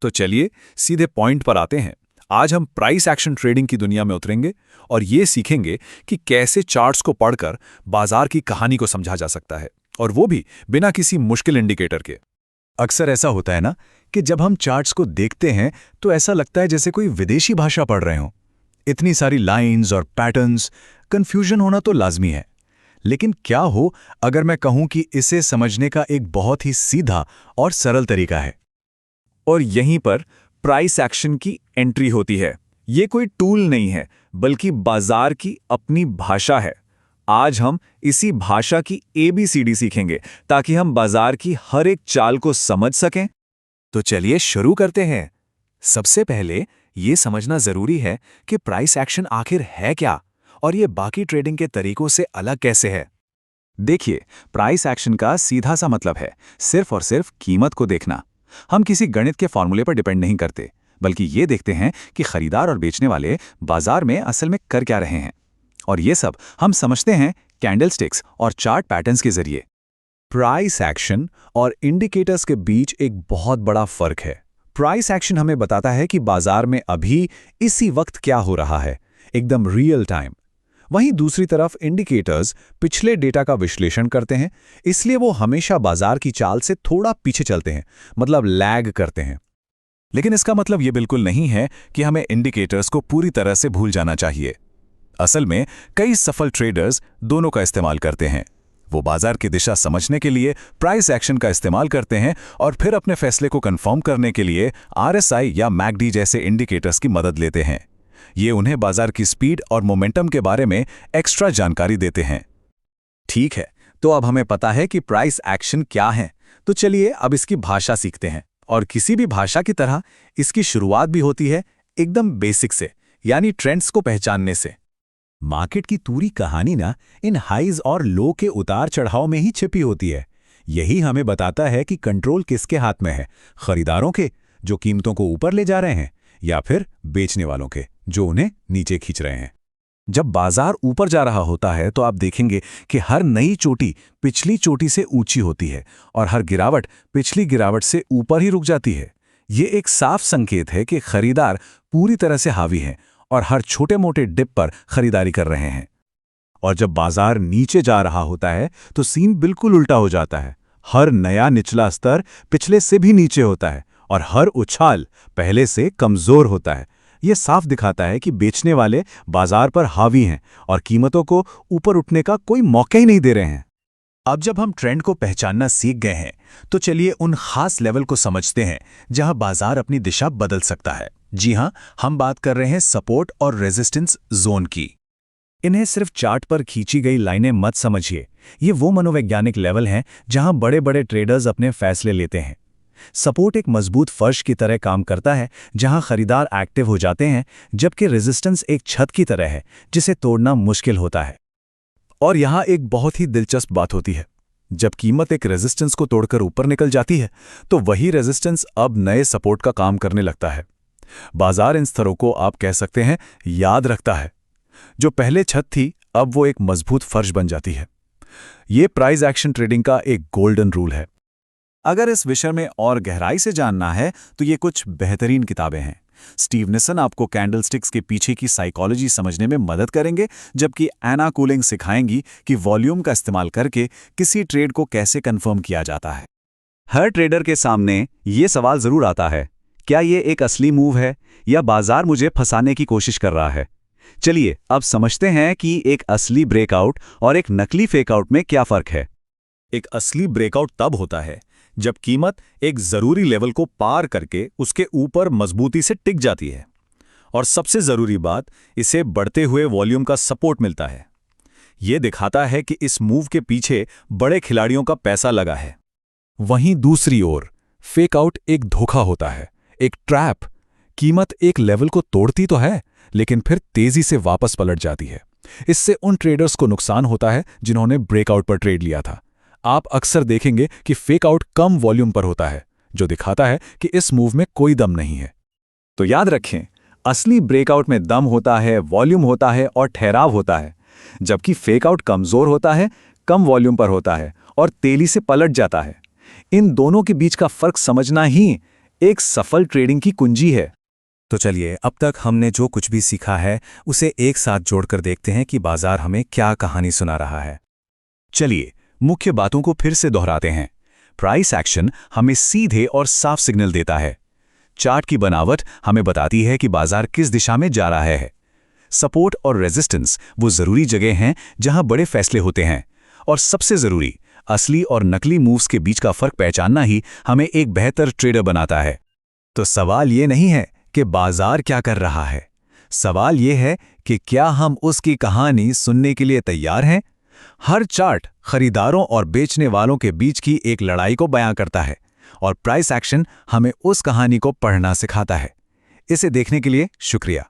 तो चलिए सीधे पॉइंट पर आते हैं। आज हम प्राइस एक्शन ट्रेडिंग की दुनिया में उतरेंगे और ये सीखेंगे कि कैसे चार्ट्स को पढ़कर बाजार की कहानी को समझा जा सकता है, और वो भी बिना किसी मुश्किल इंडिकेटर के। अक्सर ऐसा होता है ना कि जब हम चार्ट्स को देखते हैं तो ऐसा लगता है जैसे कोई विदेशी भाषा पढ़ रहे हों। इतनी सारी लाइंस और पैटर्न्स, कंफ्यूजन होना तो लाजमी है। लेकिन क्या हो अगर मैं कहूं कि इसे समझने का एक बहुत ही सीधा और सरल तरीका है? और यहीं पर प्राइस एक्शन की एंट्री होती है। ये कोई टूल नहीं है, बल्कि बाजार की अपनी भाषा है। आज हम इसी भाषा की ABCD सीखेंगे ताकि हम बाजार की हर एक चाल को समझ सकें। तो चलिए शुरू करते हैं। सबसे पहले ये समझना जरूरी है कि प्राइस एक्शन आखिर है क्या और ये बाकी ट्रेडिंग के तरीकों से अलग कैसे है। देखिए, प्राइस एक्शन का सीधा सा मतलब है सिर्फ और सिर्फ कीमत को देखना। हम किसी गणित के फॉर्मूले पर डिपेंड नहीं करते, बल्कि ये देखते हैं कि खरीदार और बेचने वाले बाजार में असल में कर क्या रहे हैं। और ये सब हम समझते हैं कैंडलस्टिक्स और चार्ट पैटर्न्स के जरिए। प्राइस एक्शन और इंडिकेटर्स के बीच एक बहुत बड़ा फर्क है। प्राइस एक्शन हमें बताता है कि बाजार में अभी इसी वक्त क्या हो रहा है, एकदम रियल टाइम। वहीं दूसरी तरफ इंडिकेटर्स पिछले डेटा का विश्लेषण करते हैं, इसलिए वो हमेशा बाजार की चाल से थोड़ा पीछे चलते हैं, मतलब लैग करते हैं। लेकिन इसका मतलब ये बिल्कुल नहीं है कि हमें इंडिकेटर्स को पूरी तरह से भूल जाना चाहिए। असल में कई सफल ट्रेडर्स दोनों का इस्तेमाल करते हैं। वो बाजार की दिशा समझने के लिए प्राइस एक्शन का इस्तेमाल करते हैं और फिर अपने फैसले को कंफर्म करने के लिए RSI या MACD जैसे इंडिकेटर्स की मदद लेते हैं। ये उन्हें बाजार की स्पीड और मोमेंटम के बारे में एक्स्ट्रा जानकारी देते हैं। ठीक है, तो अब हमें पता है कि प्राइस एक्शन क्या है, तो चलिए अब इसकी भाषा सीखते हैं। और किसी भी भाषा की तरह इसकी शुरुआत भी होती है एकदम बेसिक से, यानी ट्रेंड्स को पहचानने से। मार्केट की पूरी कहानी ना इन हाइज और लो के उतार चढ़ाव में ही छिपी होती है। यही हमें बताता है कि कंट्रोल किसके हाथ में है, खरीदारों के जो कीमतों को ऊपर ले जा रहे हैं, या फिर बेचने वालों के जो उन्हें नीचे खींच रहे हैं। जब बाजार ऊपर जा रहा होता है तो आप देखेंगे कि हर नई चोटी पिछली चोटी से ऊंची होती है और हर गिरावट पिछली गिरावट से ऊपर ही रुक जाती है। ये एक साफ संकेत है कि खरीदार पूरी तरह से हावी हैं और हर छोटे मोटे डिप पर खरीदारी कर रहे हैं। और जब बाजार नीचे जा रहा होता है तो सीन बिल्कुल उल्टा हो जाता है। हर नया निचला स्तर पिछले से भी नीचे होता है और हर उछाल पहले से कमजोर होता है। ये साफ दिखाता है कि बेचने वाले बाजार पर हावी हैं और कीमतों को ऊपर उठने का कोई मौका ही नहीं दे रहे हैं। अब जब हम ट्रेंड को पहचानना सीख गए हैं, तो चलिए उन खास लेवल को समझते हैं जहां बाजार अपनी दिशा बदल सकता है। जी हां, हम बात कर रहे हैं सपोर्ट और रेजिस्टेंस जोन की। इन्हें सिर्फ चार्ट पर खींची गई लाइनें मत समझिए। ये वो मनोवैज्ञानिक लेवल हैं जहां बड़े बड़े ट्रेडर्स अपने फैसले लेते हैं। सपोर्ट एक मजबूत फर्श की तरह काम करता है जहां खरीदार एक्टिव हो जाते हैं, जबकि रेजिस्टेंस एक छत की तरह है जिसे तोड़ना मुश्किल होता है। और यहां एक बहुत ही दिलचस्प बात होती है, जब कीमत एक रेजिस्टेंस को तोड़कर ऊपर निकल जाती है तो वही रेजिस्टेंस अब नए सपोर्ट का काम करने लगता है। बाजार इन स्तरों को आप कह सकते हैं याद रखता है। जो पहले छत थी अब वो एक मजबूत फर्श बन जाती है। ये प्राइस एक्शन ट्रेडिंग का एक गोल्डन रूल है। अगर इस विषय में और गहराई से जानना है तो ये कुछ बेहतरीन किताबें हैं। स्टीव निसन आपको कैंडलस्टिक्स के पीछे की साइकोलॉजी समझने में मदद करेंगे, जबकि एना कूलिंग सिखाएंगी कि वॉल्यूम का इस्तेमाल करके किसी ट्रेड को कैसे कंफर्म किया जाता है। हर ट्रेडर के सामने ये सवाल जरूर आता है, क्या ये एक असली मूव है या बाजार मुझे फंसाने की कोशिश कर रहा है? चलिए अब समझते हैं कि एक असली ब्रेकआउट और एक नकली फेकआउट में क्या फर्क है। एक असली ब्रेकआउट तब होता है जब कीमत एक जरूरी लेवल को पार करके उसके ऊपर मजबूती से टिक जाती है, और सबसे जरूरी बात, इसे बढ़ते हुए वॉल्यूम का सपोर्ट मिलता है। यह दिखाता है कि इस मूव के पीछे बड़े खिलाड़ियों का पैसा लगा है। वहीं दूसरी ओर फेकआउट एक धोखा होता है, एक ट्रैप। कीमत एक लेवल को तोड़ती तो है, लेकिन फिर तेजी से वापस पलट जाती है। इससे उन ट्रेडर्स को नुकसान होता है जिन्होंने ब्रेकआउट पर ट्रेड लिया था। आप अक्सर देखेंगे कि फेकआउट कम वॉल्यूम पर होता है, जो दिखाता है कि इस मूव में कोई दम नहीं है। तो याद रखें, असली ब्रेकआउट में दम होता है, वॉल्यूम होता है और ठहराव होता है, जबकि फेकआउट कमजोर होता है, कम वॉल्यूम पर होता है और तेजी से पलट जाता है। इन दोनों के बीच का फर्क समझना ही एक सफल ट्रेडिंग की कुंजी है। तो चलिए, अब तक हमने जो कुछ भी सीखा है उसे एक साथ जोड़कर देखते हैं कि बाजार हमें क्या कहानी सुना रहा है। चलिए, मुख्य बातों को फिर से दोहराते हैं। प्राइस एक्शन हमें सीधे और साफ सिग्नल देता है। चार्ट की बनावट हमें बताती है कि बाजार किस दिशा में जा रहा है। सपोर्ट और रेजिस्टेंस वो जरूरी जगह हैं जहां बड़े फैसले होते हैं। और सबसे जरूरी, असली और नकली मूव्स के बीच का फर्क पहचानना ही हमें एक बेहतर ट्रेडर बनाता है। तो सवाल ये नहीं है कि बाजार क्या कर रहा है, सवाल ये है कि क्या हम उसकी कहानी सुनने के लिए तैयार हैं। हर चार्ट खरीदारों और बेचने वालों के बीच की एक लड़ाई को बयां करता है, और प्राइस एक्शन हमें उस कहानी को पढ़ना सिखाता है। इसे देखने के लिए शुक्रिया।